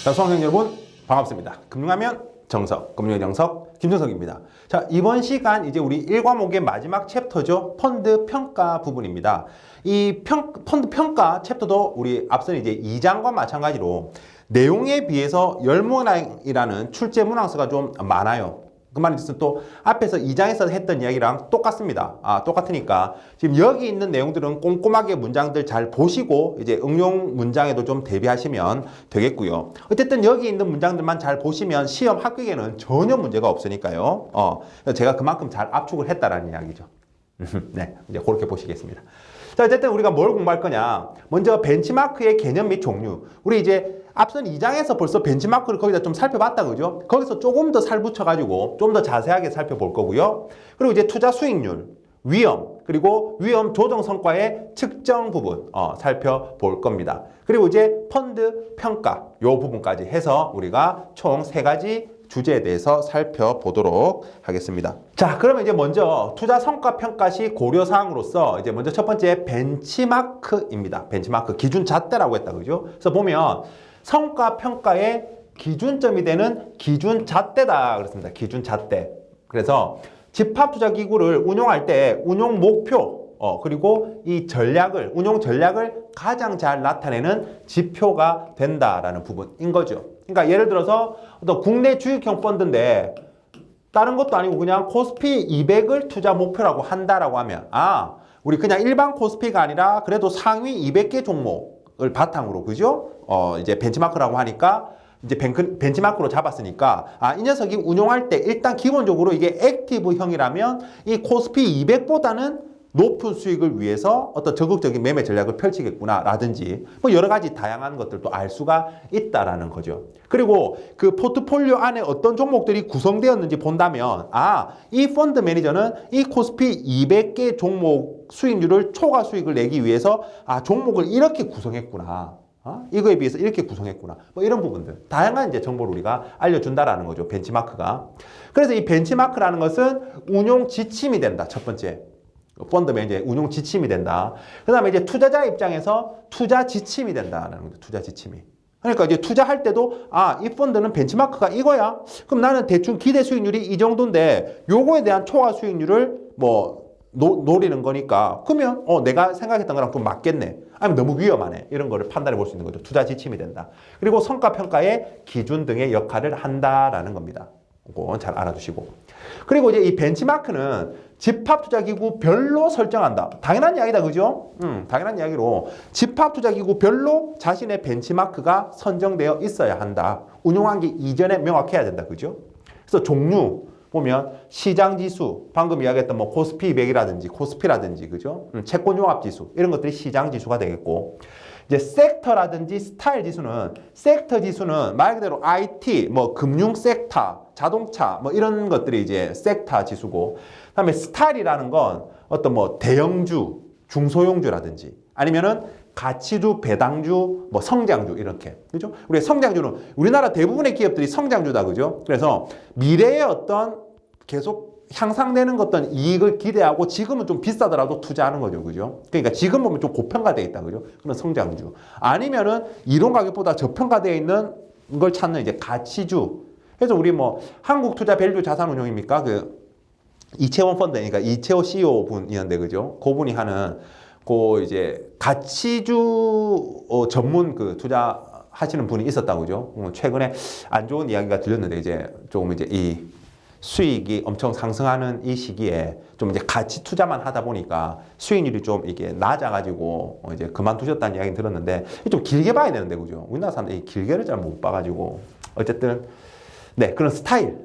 자, 수강생 여러분 반갑습니다. 금융하면 정석, 금융의 정석 김정석입니다. 자, 이번 시간 이제 우리 1과목의 마지막 챕터죠. 펀드 평가 부분입니다. 이 펀드 평가 챕터도 우리 앞선 이제 2장과 마찬가지로 내용에 비해서 열문항이라는 출제 문항수가 좀 많아요. 그 말은 또 앞에서 2장에서 했던 이야기랑 똑같습니다. 똑같으니까 지금 여기 있는 내용들은 꼼꼼하게 문장들 잘 보시고 이제 응용 문장에도 좀 대비하시면 되겠고요. 어쨌든 여기 있는 문장들만 잘 보시면 시험 합격에는 전혀 문제가 없으니까요. 제가 그만큼 잘 압축을 했다라는 이야기죠. 네, 이제 그렇게 보시겠습니다. 자, 어쨌든 우리가 뭘 공부할 거냐. 먼저 벤치마크의 개념 및 종류. 우리 이제 앞선 2장에서 벌써 벤치마크를 거기다 좀 살펴봤다, 그죠? 거기서 조금 더 살붙여가지고 좀 더 자세하게 살펴볼 거고요. 그리고 이제 투자 수익률, 위험, 그리고 위험 조정 성과의 측정 부분 살펴볼 겁니다. 그리고 이제 펀드 평가 요 부분까지 해서 우리가 총 3가지 주제에 대해서 살펴보도록 하겠습니다. 자, 그러면 이제 먼저 투자 성과 평가 시 고려사항으로서 이제 먼저 첫 번째 벤치마크입니다. 벤치마크 기준 잣대라고 했다, 그죠? 그래서 보면 성과 평가의 기준점이 되는 기준 잣대다 그랬습니다. 기준 잣대. 그래서 집합투자기구를 운용할 때 운용 목표 그리고 이 전략을 운용 전략을 가장 잘 나타내는 지표가 된다라는 부분인 거죠. 그러니까 예를 들어서 어떤 국내 주식형 펀드인데 다른 것도 아니고 그냥 코스피 200을 투자 목표라고 한다라고 하면 우리 그냥 일반 코스피가 아니라 그래도 상위 200개 종목을 바탕으로, 그죠? 이제 벤치마크라고 하니까 이제 벤치마크로 잡았으니까 이 녀석이 운용할 때 일단 기본적으로 이게 액티브형이라면 이 코스피 200보다는 높은 수익을 위해서 어떤 적극적인 매매 전략을 펼치겠구나 라든지 뭐 여러 가지 다양한 것들도 알 수가 있다라는 거죠. 그리고 그 포트폴리오 안에 어떤 종목들이 구성되었는지 본다면 이 펀드 매니저는 이 코스피 200개 종목 수익률을 초과 수익을 내기 위해서 종목을 이렇게 구성했구나. 이거에 비해서 이렇게 구성했구나. 뭐 이런 부분들. 다양한 이제 정보를 우리가 알려준다라는 거죠. 벤치마크가. 그래서 이 벤치마크라는 것은 운용 지침이 된다. 첫 번째. 펀드 매니저의 운용 지침이 된다. 그 다음에 이제 투자자 입장에서 투자 지침이 된다라는 거죠. 투자 지침이. 그러니까 이제 투자할 때도 이 펀드는 벤치마크가 이거야. 그럼 나는 대충 기대 수익률이 이 정도인데 요거에 대한 초과 수익률을 노리는 거니까 그러면 내가 생각했던 거랑 좀 맞겠네. 아니면 너무 위험하네. 이런 거를 판단해 볼 수 있는 거죠. 투자 지침이 된다. 그리고 성과 평가의 기준 등의 역할을 한다라는 겁니다. 그거 잘 알아두시고. 그리고 이제 이 벤치마크는 집합투자기구 별로 설정한다. 당연한 이야기다, 그죠? 당연한 이야기로 집합투자기구 별로 자신의 벤치마크가 선정되어 있어야 한다. 운용하기 이전에 명확해야 된다, 그죠? 그래서 종류 보면 시장지수, 방금 이야기했던 뭐 코스피 200이라든지 코스피라든지, 그죠? 채권종합지수 이런 것들이 시장지수가 되겠고, 이제 섹터라든지 스타일 지수는 섹터 지수는 말 그대로 IT, 뭐 금융 섹터, 자동차 뭐 이런 것들이 이제 섹터 지수고, 그다음에 스타일이라는 건 어떤 뭐 대형주, 중소형주라든지 아니면은 가치주, 배당주, 뭐 성장주 이렇게, 그죠? 우리 성장주는 우리나라 대부분의 기업들이 성장주다, 그죠? 그래서 미래에 어떤 계속 향상되는 어떤 이익을 기대하고 지금은 좀 비싸더라도 투자하는 거죠, 그죠? 그러니까 지금 보면 좀 고평가되어 있다, 그죠? 그런 성장주. 아니면은 이론 가격보다 저평가되어 있는 걸 찾는 이제 가치주. 그래서 우리 뭐 한국투자밸류 자산운용입니까? 그 이채원 펀드, 그러니까 이채호 CEO 분이었는데, 그죠? 그분이 하는 그 이제 가치주 전문 그 투자 하시는 분이 있었다고, 그죠? 최근에 안 좋은 이야기가 들렸는데 이제 조금 이제 이 수익이 엄청 상승하는 이 시기에 좀 이제 가치 투자만 하다 보니까 수익률이 좀 이게 낮아가지고 이제 그만두셨다는 이야기 들었는데 좀 길게 봐야 되는데, 그죠? 우리나라 사람들이 길게를 잘 못 봐가지고 어쨌든 네, 그런 스타일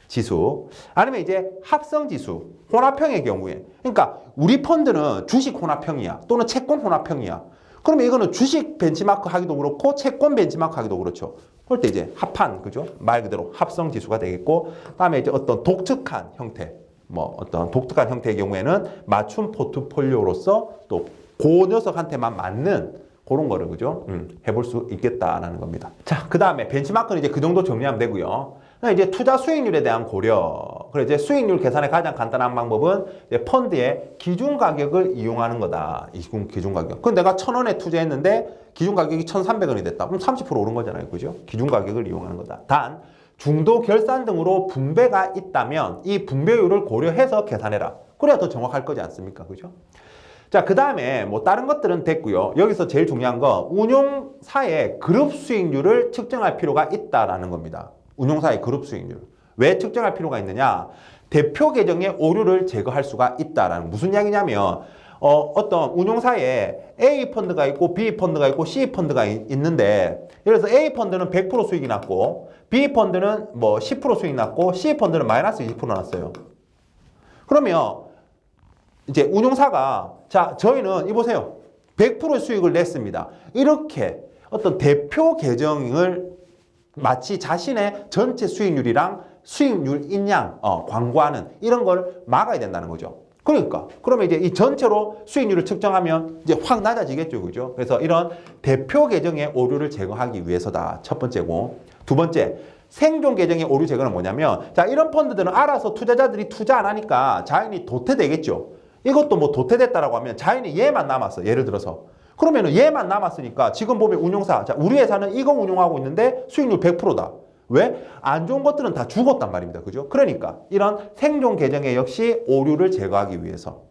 지수 아니면 이제 합성지수 혼합형의 경우에, 그러니까 우리 펀드는 주식 혼합형이야 또는 채권 혼합형이야. 그러면 이거는 주식 벤치마크 하기도 그렇고 채권 벤치마크 하기도 그렇죠. 그럴 때 이제 합한, 그죠? 말 그대로 합성 지수가 되겠고, 다음에 이제 어떤 독특한 형태, 뭐 어떤 독특한 형태의 경우에는 맞춤 포트폴리오로서 또 그 녀석한테만 맞는 그런 거를, 그죠? 해볼 수 있겠다라는 겁니다. 자, 그 다음에 벤치마크는 이제 그 정도 정리하면 되고요. 이제 투자 수익률에 대한 고려 그래 이제 수익률 계산의 가장 간단한 방법은 이제 펀드의 기준 가격을 이용하는 거다. 기준 가격. 그럼 내가 1,000원에 투자했는데 기준 가격이 1,300원이 됐다. 그럼 30% 오른 거잖아요. 그죠? 기준 가격을 이용하는 거다. 단 중도 결산 등으로 분배가 있다면 이 분배율을 고려해서 계산해라. 그래야 더 정확할 거지 않습니까? 그죠? 자, 그 다음에 뭐 다른 것들은 됐고요. 여기서 제일 중요한 거 운용사의 그룹 수익률을 측정할 필요가 있다라는 겁니다. 운용사의 그룹 수익률. 왜 측정할 필요가 있느냐? 대표 계정의 오류를 제거할 수가 있다라는 무슨 이야기냐면 어떤 운용사에 A 펀드가 있고 B 펀드가 있고 C 펀드가 있는데 예를 들어서 A 펀드는 100% 수익이 났고 B 펀드는 뭐 10% 수익 났고 C 펀드는 마이너스 20% 났어요. 그러면 이제 운용사가 자 저희는 이보세요. 100% 수익을 냈습니다. 이렇게 어떤 대표 계정을 마치 자신의 전체 수익률이랑 수익률 인양 광고하는 이런 걸 막아야 된다는 거죠. 그러니까 그러면 이제 이 전체로 수익률을 측정하면 이제 확 낮아지겠죠. 그죠? 그래서 이런 대표 계정의 오류를 제거하기 위해서다. 첫 번째고. 두 번째, 생존 계정의 오류 제거는 뭐냐면 자 이런 펀드들은 알아서 투자자들이 투자 안 하니까 자연히 도태되겠죠. 이것도 뭐 도태됐다라고 하면 자연히 얘만 남았어. 예를 들어서. 그러면은 얘만 남았으니까 지금 보면 운용사, 자, 우리 회사는 이거 운용하고 있는데 수익률 100%다. 왜? 안 좋은 것들은 다 죽었단 말입니다. 그죠? 그러니까 이런 생존 계정에 역시 오류를 제거하기 위해서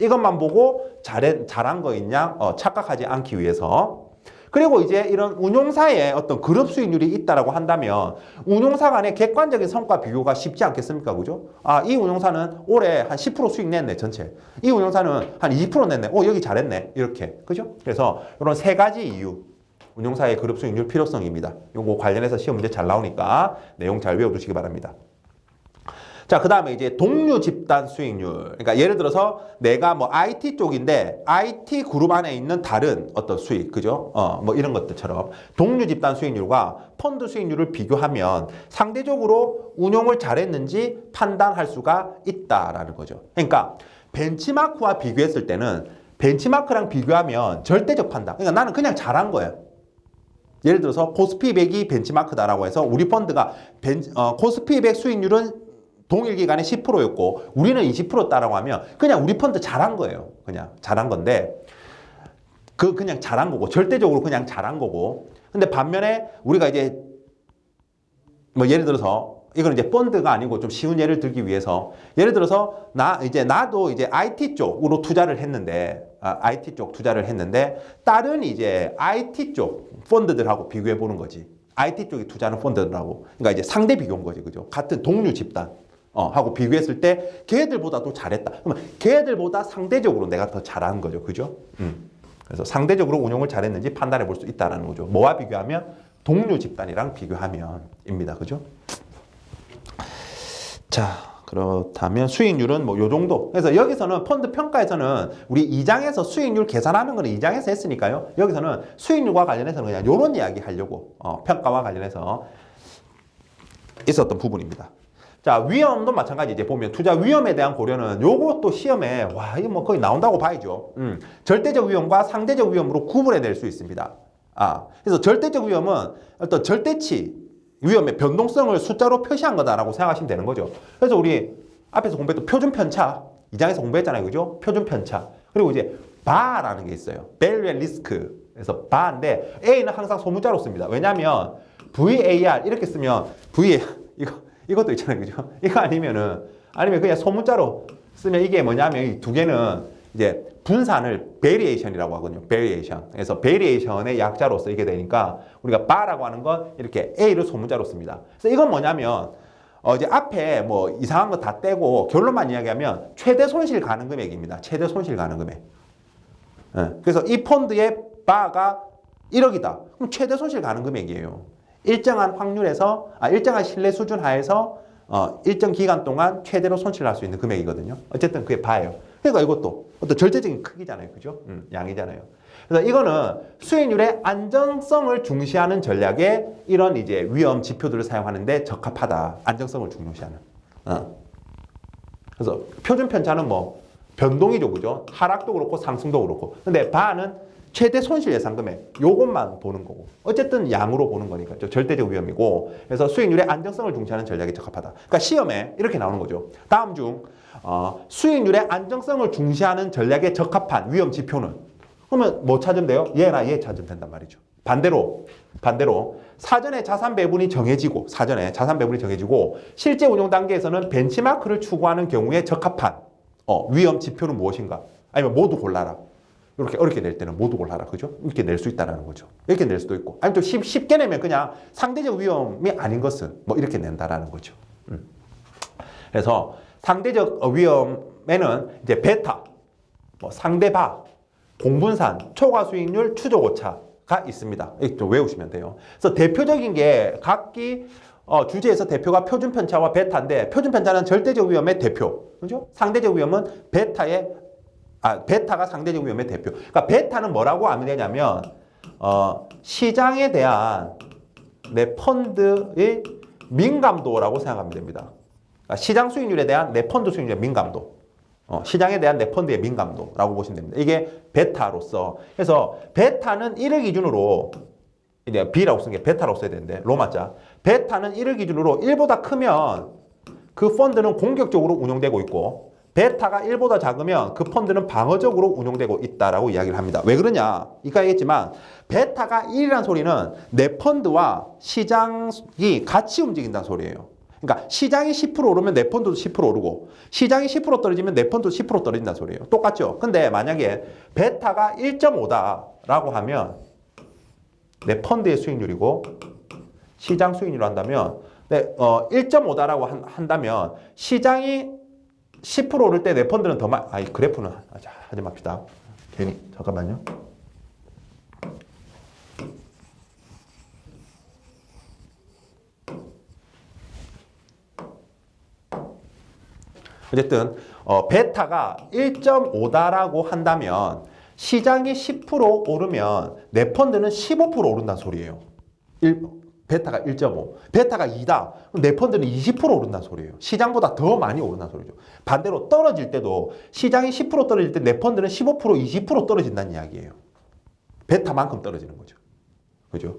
이것만 보고 잘한 거 있냐 착각하지 않기 위해서 그리고 이제 이런 운용사에 어떤 그룹 수익률이 있다라고 한다면 운용사 간의 객관적인 성과 비교가 쉽지 않겠습니까? 그죠? 아, 이 운용사는 올해 한 10% 수익 냈네, 전체. 이 운용사는 한 20% 냈네. 여기 잘했네. 이렇게. 그죠? 그래서 이런 세 가지 이유. 운용사의 그룹 수익률 필요성입니다. 요거 관련해서 시험 문제 잘 나오니까 내용 잘 외워두시기 바랍니다. 자, 그 다음에 이제 동료 집단 수익률. 그러니까 예를 들어서 내가 뭐 IT 쪽인데 IT 그룹 안에 있는 다른 어떤 수익, 그죠? 뭐 이런 것들처럼 동료 집단 수익률과 펀드 수익률을 비교하면 상대적으로 운용을 잘했는지 판단할 수가 있다라는 거죠. 그러니까 벤치마크와 비교했을 때는 벤치마크랑 비교하면 절대적 판단. 그러니까 나는 그냥 잘한 거야. 예를 들어서 코스피 100이 벤치마크다라고 해서 우리 펀드가 코스피 100 수익률은 동일 기간에 10%였고 우리는 20%다라고 하면 그냥 우리 펀드 잘한 거예요. 그냥 잘한 건데 그냥 잘한 거고 절대적으로 그냥 잘한 거고 근데 반면에 우리가 이제 뭐 예를 들어서 이건 이제 펀드가 아니고 좀 쉬운 예를 들기 위해서 예를 들어서 나도 이제 IT 쪽으로 투자를 했는데 IT 쪽 투자를 했는데 다른 이제 IT 쪽 펀드들하고 비교해 보는 거지. IT 쪽에 투자하는 펀드들하고 그러니까 이제 상대 비교인 거지. 그죠? 같은 동료 집단 하고 비교했을 때 걔들보다 더 잘했다. 그러면 걔들보다 상대적으로 내가 더 잘한 거죠. 그죠? 그래서 상대적으로 운용을 잘했는지 판단해 볼 수 있다는 거죠. 뭐와 비교하면? 동료 집단이랑 비교하면입니다. 그죠? 자, 그렇다면 수익률은 뭐 요 정도. 그래서 여기서는 펀드 평가에서는 우리 2장에서 수익률 계산하는 거는 2장에서 했으니까요. 여기서는 수익률과 관련해서는 그냥 요런 이야기 하려고 평가와 관련해서 있었던 부분입니다. 자, 위험도 마찬가지. 이제 보면 투자 위험에 대한 고려는 요것도 시험에 이거 뭐 거의 나온다고 봐야죠. 절대적 위험과 상대적 위험으로 구분해낼 수 있습니다. 그래서 절대적 위험은 어떤 절대치 위험의 변동성을 숫자로 표시한 거다라고 생각하시면 되는 거죠. 그래서 우리 앞에서 공부했던 표준 편차 2장에서 공부했잖아요. 그죠? 표준 편차. 그리고 이제 바라는 게 있어요. value and risk. 그래서 바인데 A는 항상 소문자로 씁니다. 왜냐면 VAR 이렇게 쓰면 이것도 있잖아요. 그죠? 이거 아니면 그냥 소문자로 쓰면 이게 뭐냐면 이 두 개는 이제 분산을 variation이라고 하거든요. variation. 그래서 variation의 약자로 쓰게 되니까 우리가 바라고 하는 건 이렇게 A를 소문자로 씁니다. 그래서 이건 뭐냐면 이제 앞에 뭐 이상한 거 다 떼고 결론만 이야기하면 최대 손실 가능 금액입니다. 최대 손실 가능 금액. 그래서 이 펀드의 바가 1억이다. 그럼 최대 손실 가능 금액이에요. 일정한 확률에서 일정한 신뢰 수준 하에서 일정 기간 동안 최대로 손실할 수 있는 금액이거든요. 어쨌든 그게 바예요. 그러니까 이것도 어떤 절대적인 크기잖아요. 그죠? 양이잖아요. 그래서 이거는 수익률의 안정성을 중시하는 전략에 이런 이제 위험 지표들을 사용하는데 적합하다. 안정성을 중요시하는. 그래서 표준 편차는 뭐 변동이죠. 그죠? 하락도 그렇고 상승도 그렇고. 근데 바는 최대 손실 예상 금액 요것만 보는 거고 어쨌든 양으로 보는 거니까 절대적 위험이고 그래서 수익률의 안정성을 중시하는 전략에 적합하다. 그러니까 시험에 이렇게 나오는 거죠. 다음 중 수익률의 안정성을 중시하는 전략에 적합한 위험 지표는 그러면 뭐 찾으면 돼요? 얘나 얘 찾으면 된단 말이죠. 반대로 사전에 자산 배분이 정해지고 실제 운용 단계에서는 벤치마크를 추구하는 경우에 적합한 위험 지표는 무엇인가? 아니면 모두 골라라. 이렇게 어렵게 낼 때는 모두 골라라. 그죠? 이렇게 낼 수 있다는 거죠. 이렇게 낼 수도 있고. 아니면 또 쉽게 내면 그냥 상대적 위험이 아닌 것은 뭐 이렇게 낸다라는 거죠. 그래서 상대적 위험에는 이제 베타, 뭐 상대바, 공분산, 초과 수익률, 추적 오차가 있습니다. 이렇게 좀 외우시면 돼요. 그래서 대표적인 게 각기 주제에서 대표가 표준 편차와 베타인데 표준 편차는 절대적 위험의 대표. 그죠? 상대적 위험은 베타가 상대적 위험의 대표. 그러니까 베타는 뭐라고 하면 되냐면 시장에 대한 내 펀드의 민감도라고 생각하면 됩니다. 그러니까 시장 수익률에 대한 내 펀드 수익률의 민감도. 시장에 대한 내 펀드의 민감도라고 보시면 됩니다. 이게 베타로서. 그래서 베타는 1을 기준으로 이제 B라고 쓴 게 베타라고 써야 되는데 로마자. 베타는 1을 기준으로 1보다 크면 그 펀드는 공격적으로 운용되고 있고 베타가 1보다 작으면 그 펀드는 방어적으로 운용되고 있다라고 이야기를 합니다. 왜 그러냐? 이까 알겠지만 베타가 1이라는 소리는 내 펀드와 시장이 같이 움직인다는 소리예요. 그러니까 시장이 10% 오르면 내 펀드도 10% 오르고 시장이 10% 떨어지면 내 펀드도 10% 떨어진다는 소리예요. 똑같죠? 근데 만약에 베타가 1.5다라고 하면 내 펀드의 수익률이고 시장 수익률로 한다면 1.5다라고 한다면 시장이 10% 오를 때 내 펀드는 더 많이 그래프는 하지 맙시다. 괜히 잠깐만요. 어쨌든 베타가 1.5다라고 한다면 시장이 10% 오르면 내 펀드는 15% 오른다는 소리예요. 베타가 1.5. 베타가 2다. 그럼 내 펀드는 20% 오른다는 소리예요. 시장보다 더 많이 오른다는 소리죠. 반대로 떨어질 때도 시장이 10% 떨어질 때 내 펀드는 15%, 20% 떨어진다는 이야기예요. 베타만큼 떨어지는 거죠. 그죠?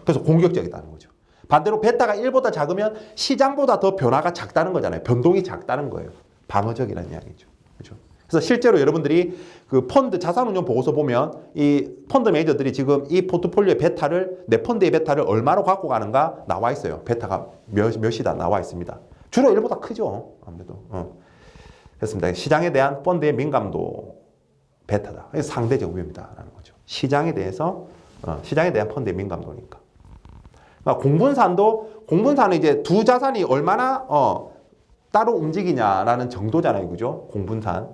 그래서 공격적이다는 거죠. 반대로 베타가 1보다 작으면 시장보다 더 변화가 작다는 거잖아요. 변동이 작다는 거예요. 방어적이라는 이야기죠. 그죠? 그래서 실제로 여러분들이 그 펀드 자산운용 보고서 보면 이 펀드 매니저들이 지금 이 포트폴리오의 베타를 내 펀드의 베타를 얼마로 갖고 가는가 나와 있어요. 베타가 몇이다 나와 있습니다. 주로 1보다 크죠. 아무래도. 그렇습니다. 시장에 대한 펀드의 민감도 베타다. 상대적 위험이다라는 거죠. 시장에 대해서 시장에 대한 펀드의 민감도니까. 그러니까 공분산은 이제 두 자산이 얼마나 따로 움직이냐라는 정도잖아요. 그죠? 공분산.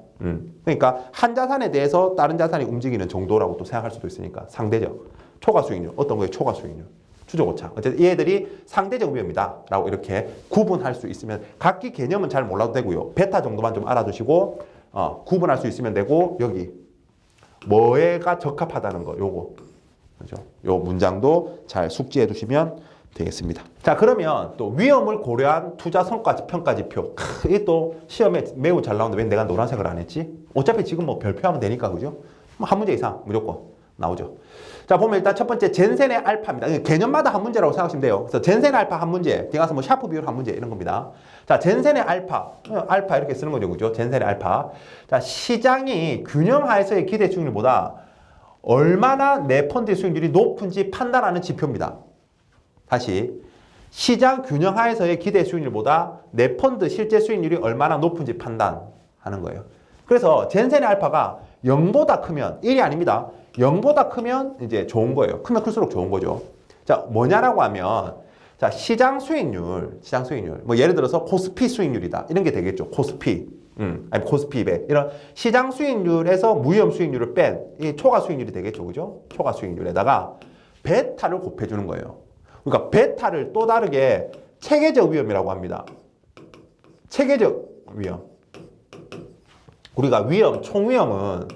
그러니까 한 자산에 대해서 다른 자산이 움직이는 정도라고 또 생각할 수도 있으니까 상대적. 초과 수익률. 어떤 거에 초과 수익률. 추적 오차. 어쨌든 얘들이 상대적 위험이다 라고 이렇게 구분할 수 있으면 각기 개념은 잘 몰라도 되고요. 베타 정도만 좀 알아두시고 구분할 수 있으면 되고 여기 뭐에가 적합하다는 거 요거. 그죠? 요 문장도 잘 숙지해 두시면 되겠습니다. 자, 그러면 또 위험을 고려한 투자 성과 평가 지표. 이게 또 시험에 매우 잘 나오는데 왜 내가 노란색을 안 했지? 어차피 지금 뭐 별표하면 되니까, 그죠? 한 문제 이상 무조건 나오죠. 자, 보면 일단 첫 번째 젠센의 알파입니다. 개념마다 한 문제라고 생각하시면 돼요. 그래서 젠센의 알파 한 문제, 뒤에 가서 뭐 샤프 비율 한 문제 이런 겁니다. 자, 젠센의 알파 이렇게 쓰는 거죠, 그죠? 젠센의 알파. 자, 시장이 균형하에서의 기대 수익률보다 얼마나 내 펀드의 수익률이 높은지 판단하는 지표입니다. 다시 시장 균형하에서의 기대 수익률보다 내 펀드 실제 수익률이 얼마나 높은지 판단하는 거예요. 그래서 젠센의 알파가 0보다 크면 1이 아닙니다. 0보다 크면 이제 좋은 거예요. 크면 클수록 좋은 거죠. 자, 뭐냐라고 하면 자, 시장 수익률. 뭐 예를 들어서 코스피 수익률이다. 이런 게 되겠죠. 코스피. 아니 코스피 200. 이런 시장 수익률에서 무위험 수익률을 뺀 이 초과 수익률이 되겠죠. 그죠? 초과 수익률에다가 베타를 곱해 주는 거예요. 그러니까 베타를 또 다르게 체계적 위험이라고 합니다. 체계적 위험. 우리가 위험, 총위험은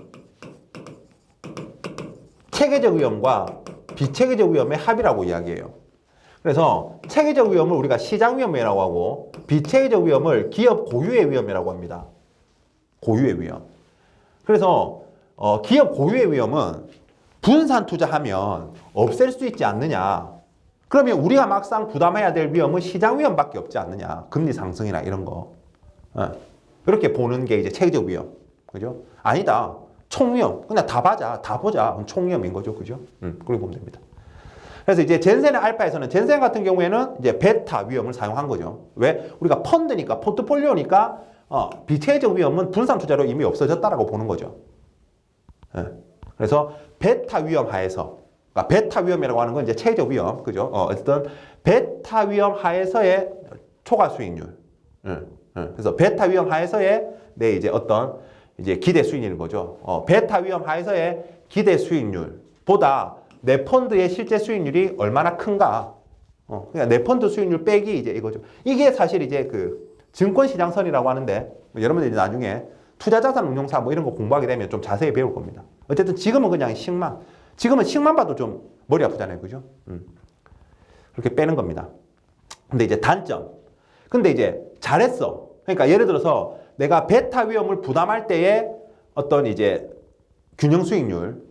체계적 위험과 비체계적 위험의 합이라고 이야기해요. 그래서 체계적 위험을 우리가 시장 위험이라고 하고 비체계적 위험을 기업 고유의 위험이라고 합니다. 고유의 위험. 그래서 기업 고유의 위험은 분산 투자하면 없앨 수 있지 않느냐. 그러면 우리가 막상 부담해야 될 위험은 시장 위험밖에 없지 않느냐. 금리 상승이나 이런 거. 이렇게 보는 게 이제 체계적 위험. 그죠? 아니다. 총위험. 그냥 다 보자. 총위험인 거죠. 그죠? 그렇게 보면 됩니다. 그래서 이제 젠센의 알파에서는 젠센 같은 경우에는 이제 베타 위험을 사용한 거죠. 왜? 우리가 펀드니까, 포트폴리오니까, 비체적 위험은 분산 투자로 이미 없어졌다라고 보는 거죠. 그래서 베타 위험 하에서, 그러니까 베타 위험이라고 하는 건 이제 체계적 위험, 그죠? 어쨌든 베타 위험 하에서의 초과 수익률. 그래서 베타 위험 하에서의 이제 어떤 이제 기대 수익률인 거죠. 베타 위험 하에서의 기대 수익률보다 내 펀드의 실제 수익률이 얼마나 큰가. 그러니까 내 펀드 수익률 빼기 이제 이거죠. 이게 사실 이제 그 증권시장선이라고 하는데 여러분들이 나중에 투자자산운용사 뭐 이런 거 공부하게 되면 좀 자세히 배울 겁니다. 어쨌든 지금은 그냥 식만. 지금은 식만 봐도 좀 머리 아프잖아요. 그죠? 그렇게 빼는 겁니다. 근데 이제 단점. 근데 이제 잘했어. 그러니까 예를 들어서 내가 베타 위험을 부담할 때의 어떤 이제 균형 수익률,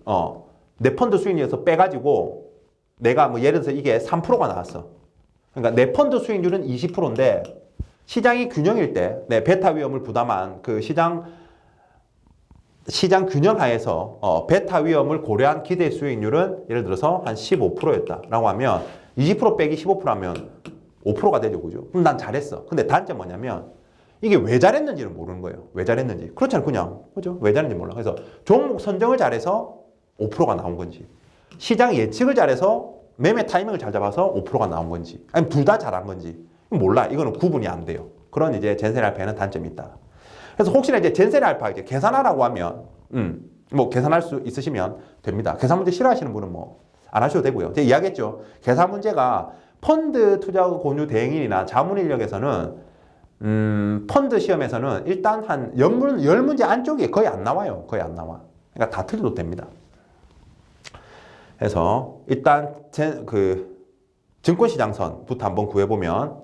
내 펀드 수익률에서 빼가지고 내가 뭐 예를 들어서 이게 3%가 나왔어. 그러니까 내 펀드 수익률은 20%인데 시장이 균형일 때 내 베타 위험을 부담한 그 시장 균형 하에서 베타 위험을 고려한 기대 수익률은 예를 들어서 한 15%였다라고 하면 20% 빼기 15%하면 5%가 되죠. 그죠? 그럼 난 잘했어. 근데 단점 뭐냐면 이게 왜 잘했는지를 모르는 거예요. 왜 잘했는지. 그렇잖아요. 그냥. 그죠? 왜 잘했는지 몰라. 그래서 종목 선정을 잘해서 5%가 나온 건지, 시장 예측을 잘해서 매매 타이밍을 잘 잡아서 5%가 나온 건지, 아니면 둘 다 잘한 건지 몰라. 이거는 구분이 안 돼요. 그런 이제 젠센 알파에는 단점이 있다. 그래서 혹시나 이제 젠센 알파 이제 계산하라고 하면 뭐 계산할 수 있으시면 됩니다. 계산 문제 싫어하시는 분은 뭐 안 하셔도 되고요. 제가 이야기했죠. 계산 문제가 펀드 투자 권유 대행인이나 자문 인력에서는 펀드 시험에서는 일단 한 10문제 안쪽에 거의 안 나와요. 거의 안 나와. 그러니까 다 틀려도 됩니다. 그래서 일단 그 증권시장선부터 한번 구해보면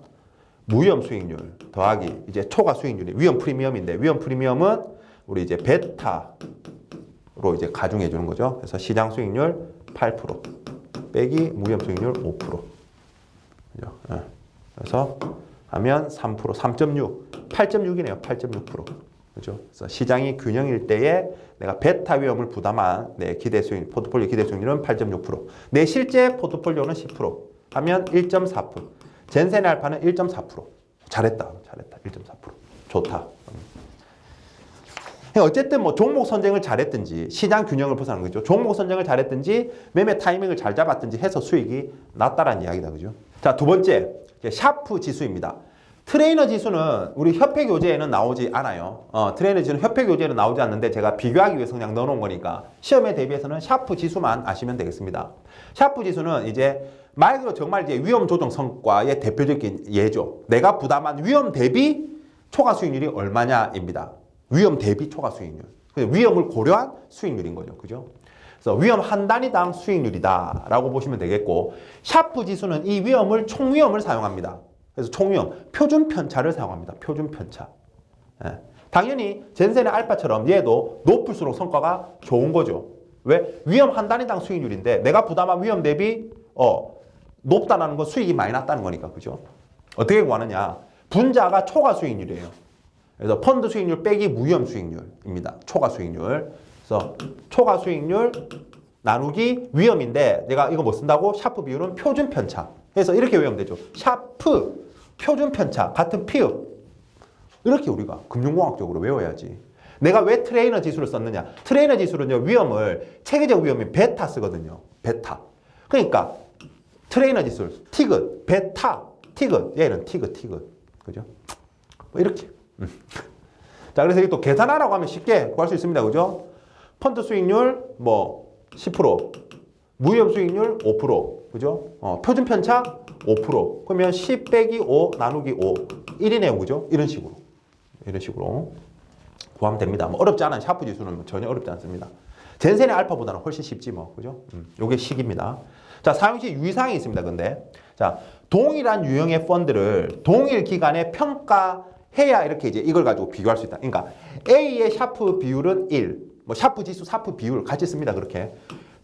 무위험 수익률 더하기 이제 초과 수익률이 위험 프리미엄인데 위험 프리미엄은 우리 이제 베타로 이제 가중해 주는 거죠. 그래서 시장 수익률 8% 빼기 무위험 수익률 5%. 그죠? 그래서 하면 3%, 3.6, 8.6이네요. 8.6%. 그죠? 그래서 시장이 균형일 때에 내가 베타 위험을 부담한 내 기대 수익, 포트폴리오 기대 수익률은 8.6%. 내 실제 포트폴리오는 10% 하면 1.4%. 젠센 알파는 1.4%. 잘했다. 1.4%. 좋다. 어쨌든 뭐 종목 선정을 잘했든지 시장 균형을 벗어나는 거죠. 종목 선정을 잘했든지 매매 타이밍을 잘 잡았든지 해서 수익이 났다라는 이야기다. 그죠? 자, 두 번째. 샤프 지수입니다. 트레이너 지수는 우리 협회 교재에는 나오지 않아요. 트레이너 지수는 협회 교재에는 나오지 않는데 제가 비교하기 위해서 그냥 넣어놓은 거니까 시험에 대비해서는 샤프 지수만 아시면 되겠습니다. 샤프 지수는 이제 말 그대로 정말 이제 위험 조정 성과의 대표적인 예죠. 내가 부담한 위험 대비 초과 수익률이 얼마냐입니다. 위험 대비 초과 수익률. 위험을 고려한 수익률인 거죠. 그죠? 그래서 위험 한 단위당 수익률이다라고 보시면 되겠고, 샤프 지수는 이 위험을 총위험을 사용합니다. 그래서 총위험, 표준 편차를 사용합니다. 표준 편차. 당연히 젠센의 알파처럼 얘도 높을수록 성과가 좋은 거죠. 왜? 위험 한 단위당 수익률인데 내가 부담한 위험 대비 높다는 건 수익이 많이 났다는 거니까. 그죠? 어떻게 구하느냐? 분자가 초과 수익률이에요. 그래서 펀드 수익률 빼기 무위험 수익률입니다. 초과 수익률. 그래서 초과 수익률 나누기 위험인데 내가 이거 뭐 쓴다고? 샤프 비율은 표준 편차. 그래서 이렇게 외우면 되죠. 샤프 표준 편차 같은 피읍. 이렇게 우리가 금융공학적으로 외워야지. 내가 왜 트레이너 지수를 썼느냐? 트레이너 지수는요, 위험을 체계적 위험이 베타 쓰거든요. 베타. 그러니까 트레이너 지수 티귿, 베타, 티귿. 얘는 티귿. 그죠? 뭐 이렇게. 자, 그래서 이게 또 계산하라고 하면 쉽게 구할 수 있습니다. 그죠? 펀드 수익률 뭐 10%, 무위험 수익률 5%, 그죠? 표준 편차 5%. 그러면 10 빼기 5 나누기 5. 1이네요. 그죠? 이런 식으로 구하면 됩니다. 뭐 어렵지 않아요. 샤프 지수는 전혀 어렵지 않습니다. 젠센의 알파보다는 훨씬 쉽지 뭐. 그죠? 요게 식입니다. 자, 사용시 유의사항이 있습니다. 근데 자, 동일한 유형의 펀드를 동일 기간에 평가해야 이렇게 이제 이걸 가지고 비교할 수 있다. 그러니까 A의 샤프 비율은 1. 뭐 샤프 지수, 샤프 비율 같이 씁니다. 그렇게.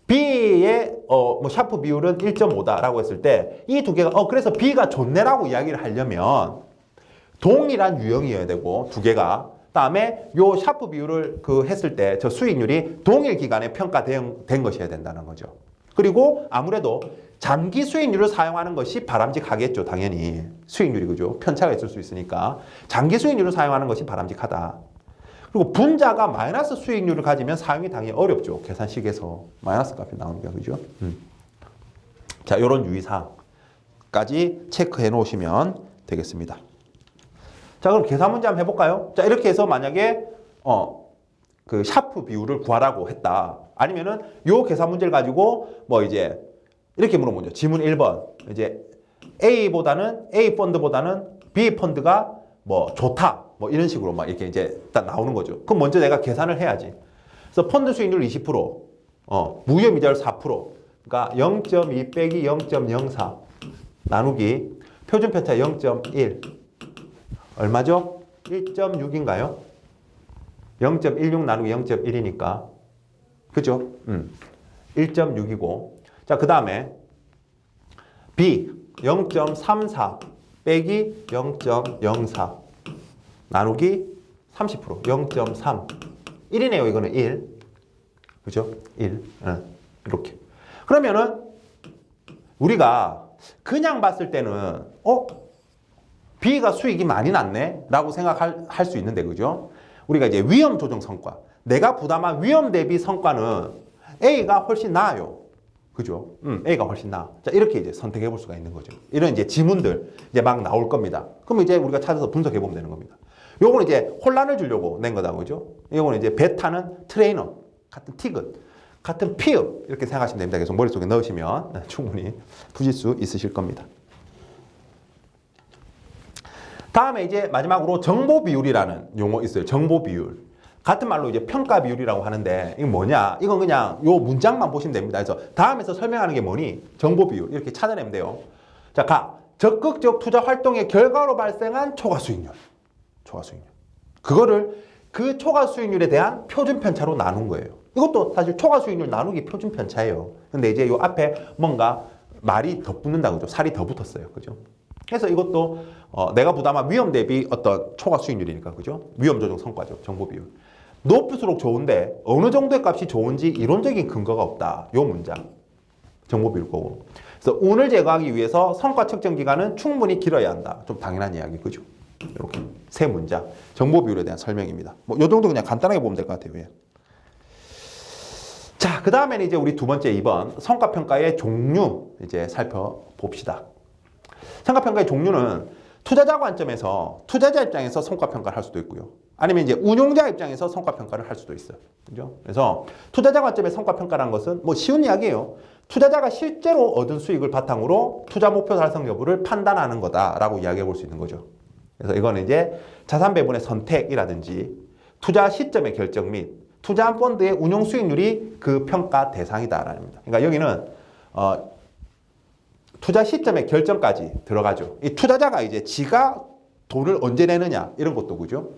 B의 뭐 샤프 비율은 1.5다라고 했을 때 이 두 개가 그래서 B가 좋네라고 이야기를 하려면 동일한 유형이어야 되고 두 개가 그다음에 요 샤프 비율을 했을 때 저 수익률이 동일 기간에 평가된 것이어야 된다는 거죠. 그리고 아무래도 장기 수익률을 사용하는 것이 바람직하겠죠. 당연히 수익률이 그죠. 편차가 있을 수 있으니까 장기 수익률을 사용하는 것이 바람직하다. 그리고 분자가 마이너스 수익률을 가지면 사용이 당연히 어렵죠. 계산식에서 마이너스 값이 나오니까 그죠. 자, 이런 유의사항까지 체크해 놓으시면 되겠습니다. 자, 그럼 계산 문제 한번 해볼까요? 자, 이렇게 해서 만약에 그 샤프 비율을 구하라고 했다. 아니면은 요 계산 문제를 가지고 뭐 이제 이렇게 물어보죠. 지문 1번. 이제 A 펀드보다는 B 펀드가 뭐 좋다. 뭐 이런 식으로 막 이렇게 이제 딱 나오는 거죠. 그럼 먼저 내가 계산을 해야지. 그래서 펀드 수익률 20%, 무위험 이자율 4%. 그러니까 0.2 빼기 0.04 나누기 표준 편차 0.1. 얼마죠? 1.6인가요? 0.16 나누기 0.1이니까. 그죠? 1.6이고. 자, 그 다음에 B 0.34 빼기 0.04 나누기 30% 0.3 1이네요. 이거는 1. 그죠? 1. 이렇게. 그러면은 우리가 그냥 봤을 때는 B가 수익이 많이 났네? 라고 생각할 수 있는데, 그죠? 우리가 이제 위험 조정 성과. 내가 부담한 위험 대비 성과는 A가 훨씬 나아요. 그죠? A가 훨씬 나아. 자, 이렇게 이제 선택해 볼 수가 있는 거죠. 이런 이제 지문들 이제 막 나올 겁니다. 그럼 이제 우리가 찾아서 분석해 보면 되는 겁니다. 요거는 이제 혼란을 주려고 낸 거다, 그죠? 요거는 이제 베타는 트레이너, 같은 티귿, 같은 피읍, 이렇게 생각하시면 됩니다. 계속 머릿속에 넣으시면 충분히 푸실 수 있으실 겁니다. 다음에 이제 마지막으로 정보 비율이라는 용어 있어요. 정보 비율. 같은 말로 이제 평가 비율이라고 하는데 이건 뭐냐? 이건 그냥 요 문장만 보시면 됩니다. 그래서 다음에서 설명하는 게 뭐니? 정보 비율. 이렇게 찾아내면 돼요. 자, 적극적 투자 활동의 결과로 발생한 초과 수익률. 초과 수익률. 그거를 그 초과 수익률에 대한 표준 편차로 나눈 거예요. 이것도 사실 초과 수익률 나누기 표준 편차예요. 근데 이제 요 앞에 뭔가 말이 더 붙는다 그죠? 살이 더 붙었어요. 그죠? 그래서 이것도 내가 부담한 위험 대비 어떤 초과 수익률이니까 그죠? 위험 조정 성과죠. 정보 비율. 높을수록 좋은데 어느 정도의 값이 좋은지 이론적인 근거가 없다. 요 문장. 정보 비율 거고. 그래서 운을 제거하기 위해서 성과 측정 기간은 충분히 길어야 한다. 좀 당연한 이야기. 그죠? 이렇게 세 문장. 정보 비율에 대한 설명입니다. 뭐 요 정도 그냥 간단하게 보면 될 것 같아요. 예. 자, 그 다음에는 이제 우리 두 번째 2번 성과 평가의 종류 이제 살펴봅시다. 성과 평가의 종류는 투자자 관점에서 투자자 입장에서 성과 평가를 할 수도 있고요. 아니면 이제 운용자 입장에서 성과 평가를 할 수도 있어요. 그죠? 그래서 투자자 관점의 성과 평가라는 것은 뭐 쉬운 이야기예요. 투자자가 실제로 얻은 수익을 바탕으로 투자 목표 달성 여부를 판단하는 거다라고 이야기해 볼 수 있는 거죠. 그래서 이거는 이제 자산 배분의 선택이라든지 투자 시점의 결정 및 투자한 펀드의 운용 수익률이 그 평가 대상이다라는 겁니다. 그러니까 여기는 투자 시점의 결정까지 들어가죠. 이 투자자가 이제 지가 돈을 언제 내느냐 이런 것도 그죠.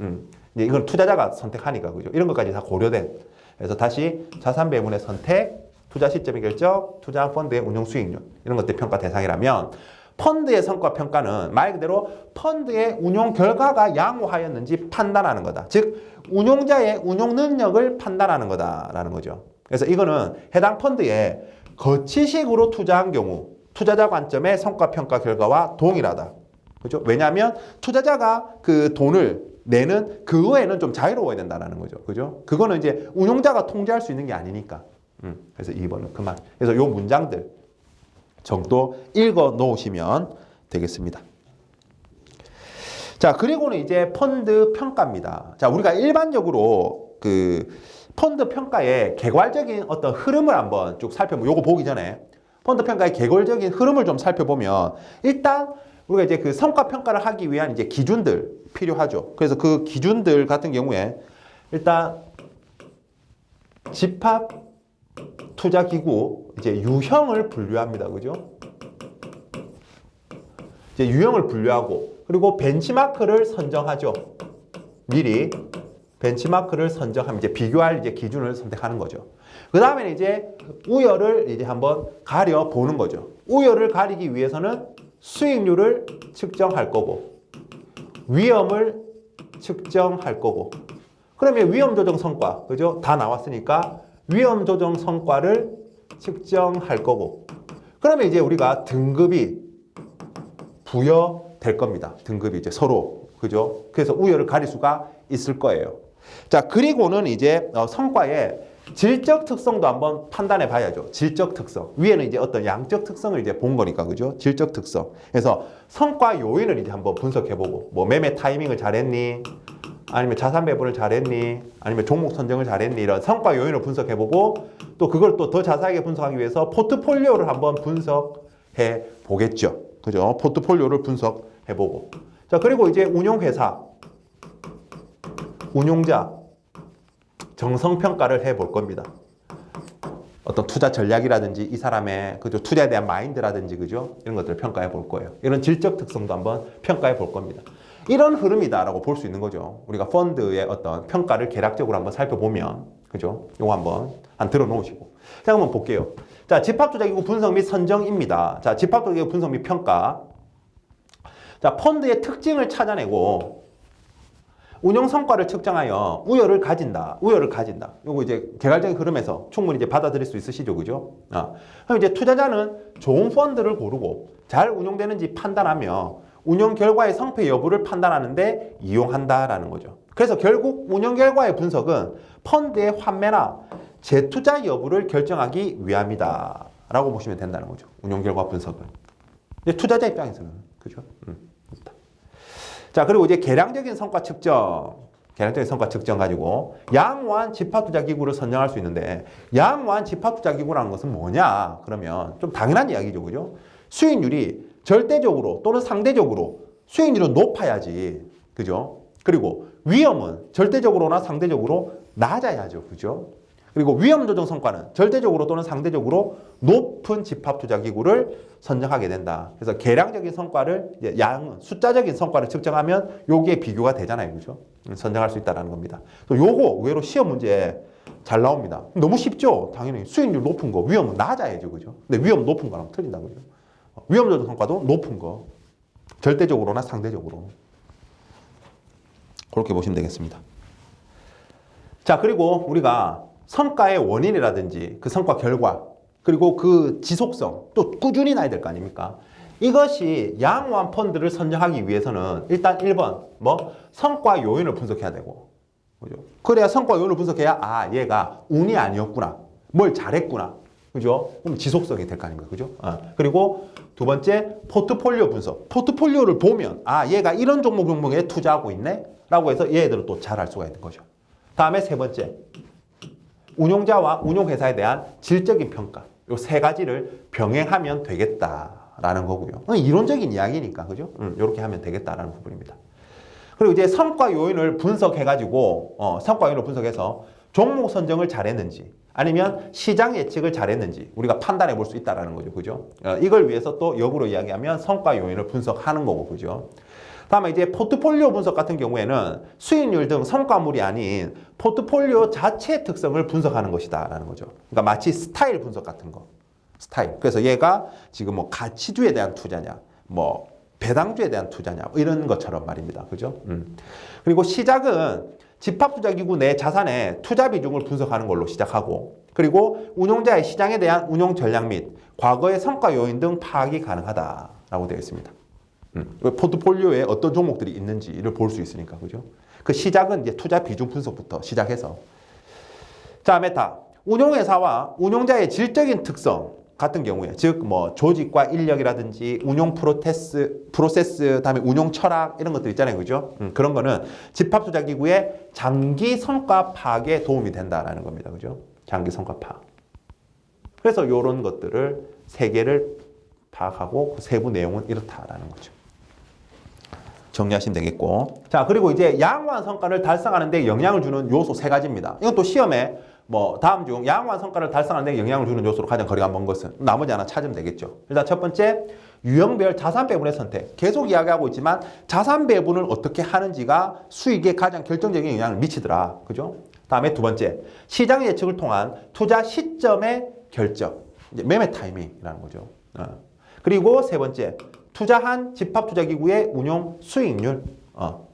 이제 이건 투자자가 선택하니까 그죠. 이런 것까지 다 고려된. 그래서 다시 자산 배분의 선택, 투자 시점의 결정, 투자한 펀드의 운용 수익률 이런 것들 평가 대상이라면 펀드의 성과 평가는 말 그대로 펀드의 운용 결과가 양호하였는지 판단하는 거다. 즉 운용자의 운용 능력을 판단하는 거다라는 거죠. 그래서 이거는 해당 펀드에 거치식으로 투자한 경우 투자자 관점의 성과 평가 결과와 동일하다. 그죠? 왜냐하면 투자자가 그 돈을 내는 그 외에는 좀 자유로워야 된다는 거죠. 그죠? 그거는 이제 운용자가 통제할 수 있는 게 아니니까. 그래서 2번은 그 말. 그래서 요 문장들 정도 읽어 놓으시면 되겠습니다. 자, 그리고는 이제 펀드 평가입니다. 자, 우리가 일반적으로 그 펀드 평가의 개괄적인 어떤 흐름을 한번 쭉 살펴보고 요거 보기 전에 펀드 평가의 개괄적인 흐름을 좀 살펴보면 일단 우리가 이제 그 성과 평가를 하기 위한 이제 기준들 필요하죠. 그래서 그 기준들 같은 경우에 일단 집합 투자 기구 이제 유형을 분류합니다. 그죠? 이제 유형을 분류하고 그리고 벤치마크를 선정하죠. 미리 벤치마크를 선정하면 이제 비교할 이제 기준을 선택하는 거죠. 그 다음에 이제 우열을 이제 한번 가려 보는 거죠. 우열을 가리기 위해서는 수익률을 측정할 거고, 위험을 측정할 거고, 그러면 위험 조정 성과, 그죠? 다 나왔으니까 위험 조정 성과를 측정할 거고, 그러면 이제 우리가 등급이 부여될 겁니다. 등급이 이제 서로, 그죠? 그래서 우열을 가릴 수가 있을 거예요. 자, 그리고는 이제 성과의 질적 특성도 한번 판단해 봐야죠. 질적 특성. 위에는 이제 어떤 양적 특성을 이제 본 거니까, 그죠? 질적 특성. 그래서 성과 요인을 이제 한번 분석해 보고, 뭐 매매 타이밍을 잘했니? 아니면 자산 배분을 잘했니? 아니면 종목 선정을 잘했니? 이런 성과 요인을 분석해 보고, 또 그걸 또 더 자세하게 분석하기 위해서 포트폴리오를 한번 분석해 보겠죠. 그죠? 포트폴리오를 분석해 보고. 자, 그리고 이제 운용회사, 운용자, 정성평가를 해 볼 겁니다. 어떤 투자 전략이라든지 이 사람의 그죠? 투자에 대한 마인드라든지 그죠? 이런 것들을 평가해 볼 거예요. 이런 질적 특성도 한번 평가해 볼 겁니다. 이런 흐름이다라고 볼 수 있는 거죠. 우리가 펀드의 어떤 평가를 개략적으로 한번 살펴보면, 그죠? 이거 한번 들어 놓으시고. 자, 한번 볼게요. 자, 집합투자기구 분석 및 선정입니다. 자, 집합투자기구 분석 및 평가. 자, 펀드의 특징을 찾아내고 운용 성과를 측정하여 우열을 가진다. 우열을 가진다. 요거 이제 개괄적인 흐름에서 충분히 이제 받아들일 수 있으시죠, 그죠? 그럼 이제 투자자는 좋은 펀드를 고르고 잘 운용되는지 판단하며 운용 결과의 성패 여부를 판단하는데 이용한다라는 거죠. 그래서 결국 운용 결과의 분석은 펀드의 환매나 재투자 여부를 결정하기 위함이다 라고 보시면 된다는 거죠. 운용 결과 분석은. 이제 투자자 입장에서는. 그죠? 자, 그리고 이제 계량적인 성과 측정. 계량적인 성과 측정 가지고 양호한 집합투자기구를 선정할 수 있는데, 양호한 집합투자기구라는 것은 뭐냐? 그러면 좀 당연한 이야기죠. 그죠? 수익률이 절대적으로 또는 상대적으로 수익률은 높아야지. 그죠? 그리고 위험은 절대적으로나 상대적으로 낮아야죠. 그죠? 그리고 위험 조정 성과는 절대적으로 또는 상대적으로 높은 집합투자기구를 선정하게 된다. 그래서 계량적인 성과를, 숫자적인 성과를 측정하면 여기에 비교가 되잖아요. 그죠? 선정할 수 있다는 겁니다. 요거 의외로 시험 문제에 잘 나옵니다. 너무 쉽죠? 당연히 수익률 높은 거, 위험은 낮아야죠. 그죠? 근데 위험 높은 거랑 틀린다. 그죠? 위험 조정 성과도 높은 거. 절대적으로나 상대적으로. 그렇게 보시면 되겠습니다. 자, 그리고 우리가 성과의 원인이라든지 그 성과 결과, 그리고 그 지속성, 또 꾸준히 나야 될 거 아닙니까? 이것이 양호한 펀드를 선정하기 위해서는 일단 1번, 성과 요인을 분석해야 되고, 그죠? 그래야 성과 요인을 분석해야, 얘가 운이 아니었구나. 뭘 잘했구나. 그죠? 그럼 지속성이 될 거 아닙니까? 그죠? 그리고 두 번째, 포트폴리오 분석. 포트폴리오를 보면, 얘가 이런 종목에 투자하고 있네? 라고 해서 얘들을 또 잘 알 수가 있는 거죠. 다음에 세 번째, 운용자와 운용회사에 대한 질적인 평가. 요 세 가지를 병행하면 되겠다라는 거고요. 이론적인 이야기니까, 그죠? 이렇게 하면 되겠다라는 부분입니다. 그리고 이제 성과 요인을 분석해가지고, 성과 요인을 분석해서 종목 선정을 잘했는지, 아니면 시장 예측을 잘했는지 우리가 판단해 볼 수 있다라는 거죠. 그죠? 이걸 위해서 또 역으로 이야기하면 성과 요인을 분석하는 거고, 그죠? 다음에 이제 포트폴리오 분석 같은 경우에는 수익률 등 성과물이 아닌 포트폴리오 자체의 특성을 분석하는 것이다라는 거죠. 그러니까 마치 스타일 분석 같은 거. 스타일. 그래서 얘가 지금 뭐 가치주에 대한 투자냐, 뭐 배당주에 대한 투자냐, 이런 것처럼 말입니다. 그죠? 그리고 시작은 집합투자기구 내 자산의 투자 비중을 분석하는 걸로 시작하고, 그리고 운용자의 시장에 대한 운용 전략 및 과거의 성과 요인 등 파악이 가능하다라고 되어 있습니다. 포트폴리오에 어떤 종목들이 있는지를 볼 수 있으니까, 그죠? 그 시작은 이제 투자 비중 분석부터 시작해서. 자, 메타. 운용회사와 운용자의 질적인 특성 같은 경우에, 즉, 조직과 인력이라든지 운용 프로세스, 다음에 운용 철학, 이런 것들 있잖아요. 그죠? 그런 거는 집합투자기구의 장기 성과 파악에 도움이 된다라는 겁니다. 그죠? 장기 성과 파악. 그래서 이런 것들을 세 개를 파악하고 그 세부 내용은 이렇다라는 거죠. 정리하시면 되겠고. 자, 그리고 이제 양호한 성과를 달성하는 데 영향을 주는 요소 세 가지입니다. 이건 또 시험에 다음 중 양호한 성과를 달성하는 데 영향을 주는 요소로 가장 거리가 먼 것은, 나머지 하나 찾으면 되겠죠. 일단 첫 번째, 유형별 자산 배분의 선택. 계속 이야기하고 있지만 자산 배분을 어떻게 하는지가 수익에 가장 결정적인 영향을 미치더라. 그죠? 다음에 두 번째, 시장 예측을 통한 투자 시점의 결정. 이제 매매 타이밍이라는 거죠. 그리고 세 번째, 투자한 집합투자기구의 운용 수익률.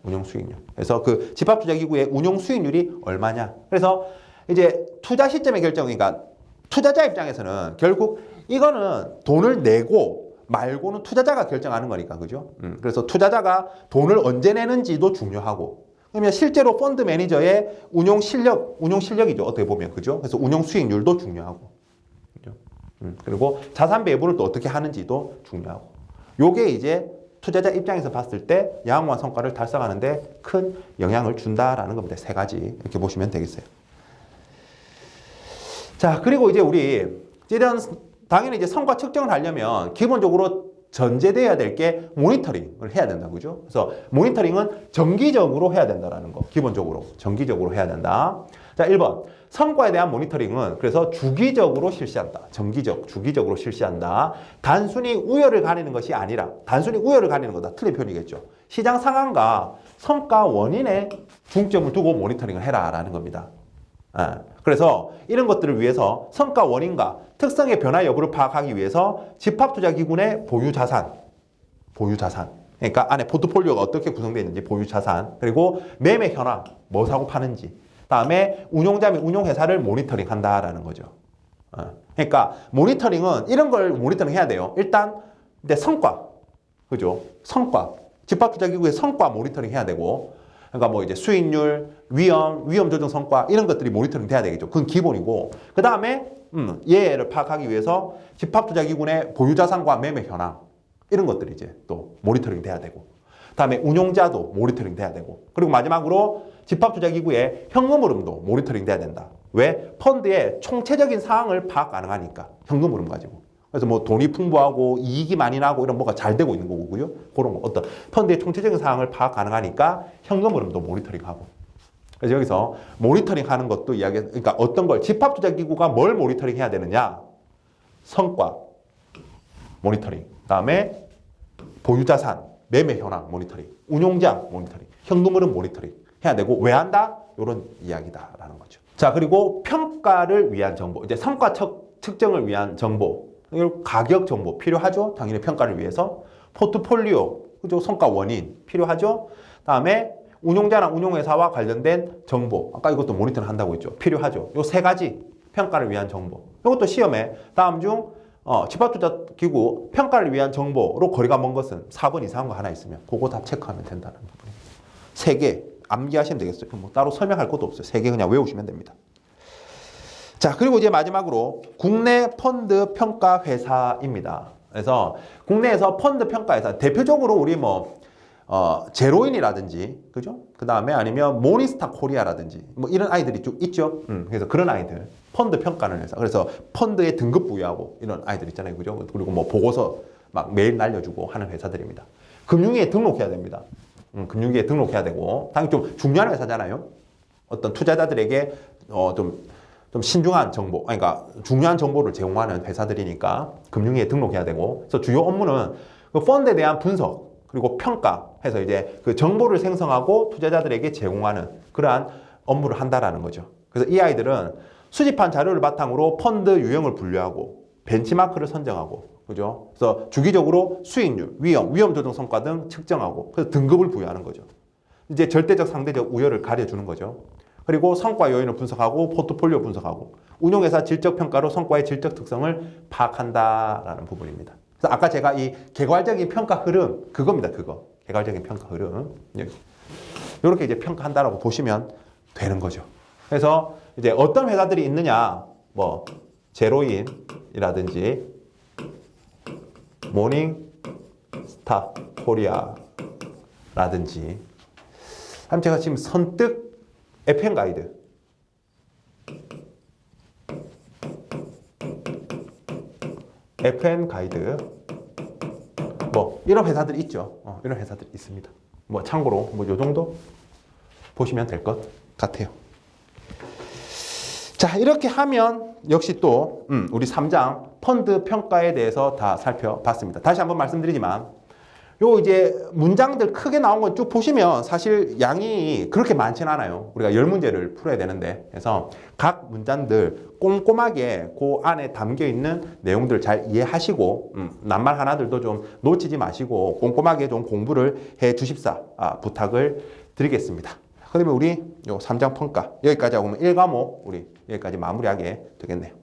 운용 수익률. 그래서 그 집합투자기구의 운용 수익률이 얼마냐. 그래서 이제 투자 시점의 결정이니까 투자자 입장에서는 결국 이거는 돈을 내고 말고는 투자자가 결정하는 거니까, 그죠? 그래서 투자자가 돈을 언제 내는지도 중요하고, 그러면 실제로 펀드 매니저의 운용 실력이죠. 어떻게 보면, 그죠? 그래서 운용 수익률도 중요하고, 그죠? 그리고 자산 배분을 또 어떻게 하는지도 중요하고, 요게 이제 투자자 입장에서 봤을 때 양호한 성과를 달성하는데 큰 영향을 준다라는 겁니다. 세 가지 이렇게 보시면 되겠어요. 자, 그리고 이제 우리 이런 당연히 이제 성과 측정을 하려면 기본적으로 전제되어야 될 게 모니터링을 해야 된다, 그죠? 그래서 모니터링은 정기적으로 해야 된다라는 거, 기본적으로 정기적으로 해야 된다. 자, 1번 성과에 대한 모니터링은 그래서 주기적으로 실시한다. 주기적으로 실시한다. 단순히 우열을 가리는 것이 아니라, 단순히 우열을 가리는 거다. 틀린 표현이겠죠. 시장 상황과 성과 원인에 중점을 두고 모니터링을 해라라는 겁니다. 그래서 이런 것들을 위해서 성과 원인과 특성의 변화 여부를 파악하기 위해서 집합투자기관의 보유자산, 그러니까 안에 포트폴리오가 어떻게 구성되어 있는지 보유자산, 그리고 매매 현황, 뭐 사고 파는지, 다음에 운용자 및 운용회사를 모니터링 한다라는 거죠. 그러니까 모니터링은 이런 걸 모니터링 해야 돼요. 일단 이제 성과, 그죠? 성과, 집합투자기구의 성과 모니터링 해야 되고, 그러니까 뭐 이제 수익률, 위험 조정 성과 이런 것들이 모니터링 돼야 되겠죠. 그건 기본이고, 그 다음에 얘를 파악하기 위해서 집합투자기관의 보유자산과 매매 현황 이런 것들이 이제 또 모니터링 돼야 되고, 다음에 운용자도 모니터링 돼야 되고, 그리고 마지막으로 집합투자기구의 현금 흐름도 모니터링 돼야 된다. 왜? 펀드의 총체적인 상황을 파악 가능하니까, 현금 흐름 가지고. 그래서 뭐 돈이 풍부하고 이익이 많이 나고 이런 뭐가 잘 되고 있는 거고요. 그런 어떤 펀드의 총체적인 상황을 파악 가능하니까 현금 흐름도 모니터링하고. 그래서 여기서 모니터링 하는 것도 그러니까 어떤 걸, 집합투자기구가 뭘 모니터링 해야 되느냐? 성과 모니터링, 다음에 보유자산, 매매 현황 모니터링, 운용자 모니터링, 현금 흐름 모니터링 해야 되고, 왜 한다? 이런 이야기다라는 거죠. 자, 그리고 평가를 위한 정보, 이제 성과 측정을 위한 정보, 가격 정보 필요하죠. 당연히 평가를 위해서. 포트폴리오, 그죠? 성과 원인 필요하죠. 다음에 운용자나 운용회사와 관련된 정보, 아까 이것도 모니터링 한다고 했죠. 필요하죠. 요 세 가지 평가를 위한 정보. 이것도 시험에 다음 중 집합투자기구 평가를 위한 정보로 거리가 먼 것은 4번 이상한 거 하나 있으면 그거 다 체크하면 된다는 부분입니다. 3개 암기하시면 되겠어요. 뭐 따로 설명할 것도 없어요. 3개 그냥 외우시면 됩니다. 자, 그리고 이제 마지막으로 국내 펀드 평가 회사입니다. 그래서 국내에서 펀드 평가 회사, 대표적으로 우리 제로인이라든지, 그죠? 그 다음에 아니면 모니스타 코리아라든지, 뭐 이런 아이들이 좀 있죠? 그래서 그런 아이들, 펀드 평가를 해서, 그래서 펀드에 등급 부여하고 이런 아이들 있잖아요. 그죠? 그리고 뭐 보고서 막 매일 날려주고 하는 회사들입니다. 금융위에 등록해야 됩니다. 금융위에 등록해야 되고, 당연히 좀 중요한 회사잖아요. 어떤 투자자들에게 좀 신중한 정보, 그러니까 중요한 정보를 제공하는 회사들이니까 금융위에 등록해야 되고, 그래서 주요 업무는 그 펀드에 대한 분석, 그리고 평가해서 이제 그 정보를 생성하고 투자자들에게 제공하는 그러한 업무를 한다라는 거죠. 그래서 이 아이들은 수집한 자료를 바탕으로 펀드 유형을 분류하고 벤치마크를 선정하고, 그죠? 그래서 주기적으로 수익률, 위험 조정 성과 등 측정하고, 그래서 등급을 부여하는 거죠. 이제 절대적, 상대적 우열을 가려주는 거죠. 그리고 성과 요인을 분석하고 포트폴리오 분석하고 운용회사 질적 평가로 성과의 질적 특성을 파악한다라는 부분입니다. 그래서 아까 제가 이 개괄적인 평가 흐름, 그겁니다. 그거. 개괄적인 평가 흐름. 이렇게 이제 평가한다라고 보시면 되는 거죠. 그래서 이제 어떤 회사들이 있느냐, 뭐 제로인이라든지 모닝스타 코리아라든지, 제가 지금 선뜻 FN 가이드, FN 가이드, 뭐 이런 회사들이 있죠. 이런 회사들이 있습니다. 뭐 참고로 뭐 요 정도 보시면 될 것 같아요. 자, 이렇게 하면 역시 또 우리 3장 펀드 평가에 대해서 다 살펴봤습니다. 다시 한번 말씀드리지만 요 이제 문장들 크게 나온 건 쭉 보시면 사실 양이 그렇게 많진 않아요. 우리가 10문제를 풀어야 되는데. 그래서 각 문장들 꼼꼼하게 그 안에 담겨 있는 내용들 잘 이해하시고, 낱말 하나들도 좀 놓치지 마시고 꼼꼼하게 좀 공부를 해 주십사 부탁을 드리겠습니다. 그러면 우리 요 3장 평가 여기까지 하고 1과목 우리 여기까지 마무리하게 되겠네요.